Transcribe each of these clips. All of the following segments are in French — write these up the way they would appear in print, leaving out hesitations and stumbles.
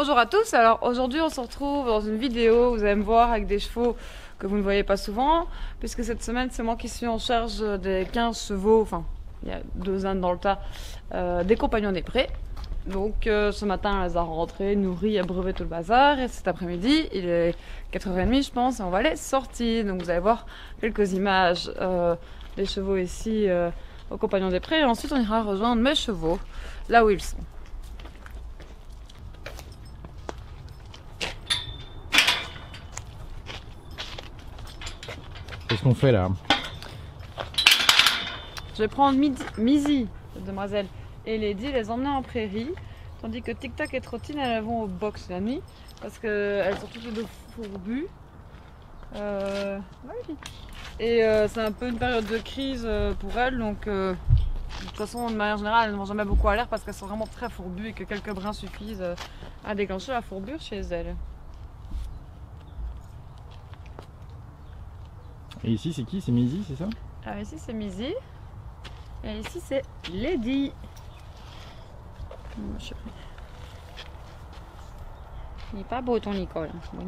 Bonjour à tous, alors aujourd'hui on se retrouve dans une vidéo, vous allez me voir avec des chevaux que vous ne voyez pas souvent, puisque cette semaine c'est moi qui suis en charge des 15 chevaux, enfin il y a 2 ânes dans le tas, des compagnons des prés. Donc ce matin on les a rentrés, nourris, abreuvés, tout le bazar, et cet après-midi il est 4h30 je pense, et on va les sortir. Donc vous allez voir quelques images des chevaux ici aux compagnons des prés, et ensuite on ira rejoindre mes chevaux, là où ils sont. Qu'est-ce qu'on fait là? Je vais prendre Mizzy, cette demoiselle, et Lady, les emmener en prairie, tandis que Tic Tac et Trottine, elles vont au box la nuit, parce qu'elles sont toutes les deux fourbues. Oui. Et c'est un peu une période de crise pour elles, donc de toute façon, de manière générale, elles ne vont jamais beaucoup à l'air parce qu'elles sont vraiment très fourbues et que quelques brins suffisent à déclencher la fourbure chez elles. Et ici c'est qui? C'est Mizzy, c'est ça? Alors ici c'est Mizzy, et ici c'est Lady. Il n'est pas beau ton Nicole. Bon.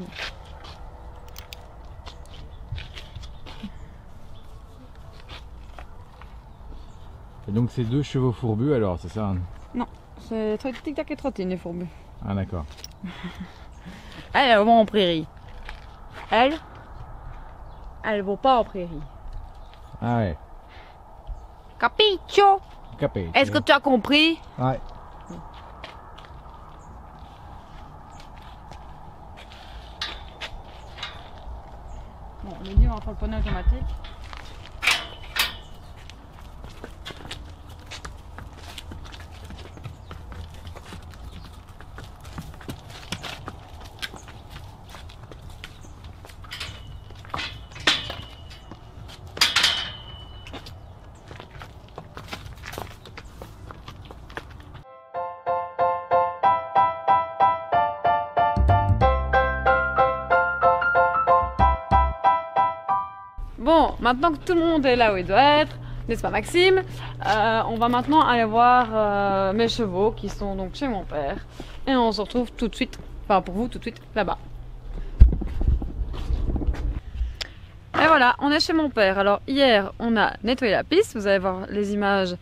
Et donc c'est 2 chevaux fourbus alors, c'est ça? Non, c'est Tic Tac et Trottine les fourbus. Ah d'accord. Elles vont en prairie. Elles vont pas en prairie. Ah ouais. Capicho? Capé. Est-ce que tu as compris? Ouais. Bon, on est dit, on va faire le poney automatique. Bon, maintenant que tout le monde est là où il doit être, n'est-ce pas Maxime, on va maintenant aller voir mes chevaux qui sont donc chez mon père. Et on se retrouve tout de suite, enfin pour vous tout de suite, là-bas. Et voilà, on est chez mon père. Alors hier, on a nettoyé la piste, vous allez voir les images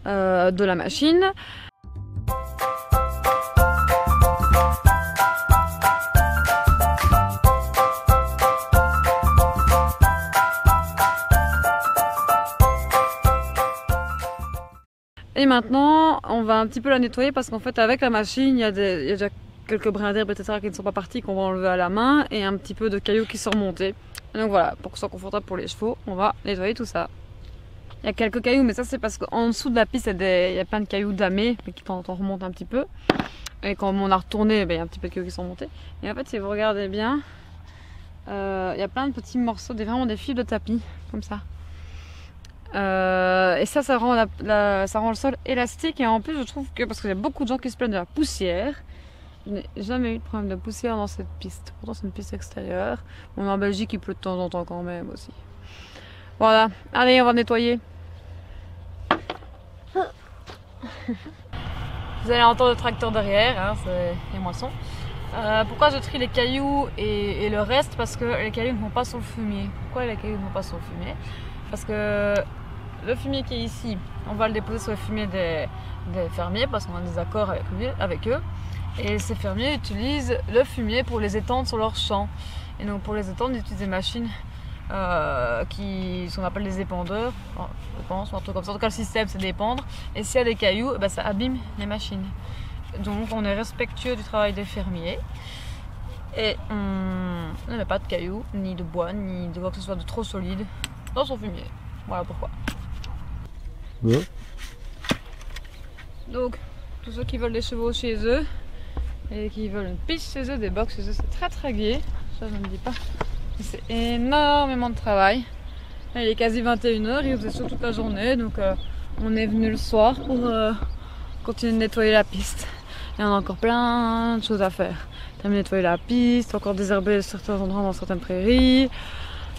de la machine. Et maintenant, on va un petit peu la nettoyer parce qu'en fait, avec la machine, il y a déjà quelques brins d'herbe, etc. qui ne sont pas partis, qu'on va enlever à la main, et un petit peu de cailloux qui sont remontés. Et donc voilà, pour que ce soit confortable pour les chevaux, on va nettoyer tout ça. Il y a quelques cailloux, mais ça c'est parce qu'en dessous de la piste, il y a plein de cailloux damés, mais qui de temps en temps remontent un petit peu. Et quand on a retourné, il y a un petit peu de cailloux qui sont remontés. Et en fait, si vous regardez bien, il y a plein de petits morceaux, vraiment des fils de tapis, comme ça. Et ça rend ça rend le sol élastique, et en plus je trouve que, parce qu'il y a beaucoup de gens qui se plaignent de la poussière, je n'ai jamais eu de problème de poussière dans cette piste. Pourtant c'est une piste extérieure, on est en Belgique, il pleut de temps en temps quand même aussi. Voilà, allez on va nettoyer. Vous allez entendre le tracteur derrière, hein, c'est les moissons. Pourquoi je trie les cailloux et le reste? Parce que les cailloux ne vont pas sur le fumier. Pourquoi les cailloux ne vont pas sur le fumier? Parce que le fumier qui est ici, on va le déposer sur le fumier des fermiers parce qu'on a des accords avec eux. Et ces fermiers utilisent le fumier pour les étendre sur leurs champs. Et donc pour les étendre, ils utilisent des machines qu'on appelle des épandeurs, je pense, ou un truc comme ça. En tout cas, le système c'est d'épandre. Et s'il y a des cailloux, ça abîme les machines. Donc on est respectueux du travail des fermiers. Et on ne met pas de cailloux, ni de bois, ni de quoi que ce soit de trop solide dans son fumier. Voilà pourquoi. Ouais. Donc, tous ceux qui veulent des chevaux chez eux et qui veulent une piste chez eux, des box chez eux, c'est très très gai. Ça, je ne dis pas. C'est énormément de travail. Là, il est quasi 21h, il faisait chaud toute la journée, donc on est venu le soir pour continuer de nettoyer la piste. Il y en a encore plein de choses à faire. Terminer de nettoyer la piste, encore désherber certains endroits dans certaines prairies.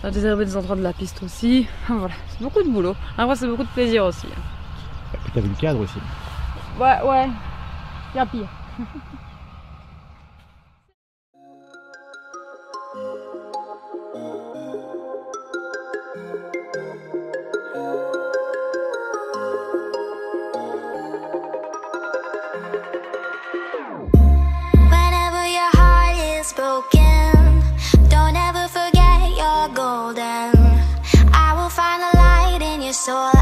Désherber des endroits de la piste aussi. Voilà, c'est beaucoup de boulot. Après, c'est beaucoup de plaisir aussi. Et puis t'as vu le cadre aussi. Ouais, il y a pire. So I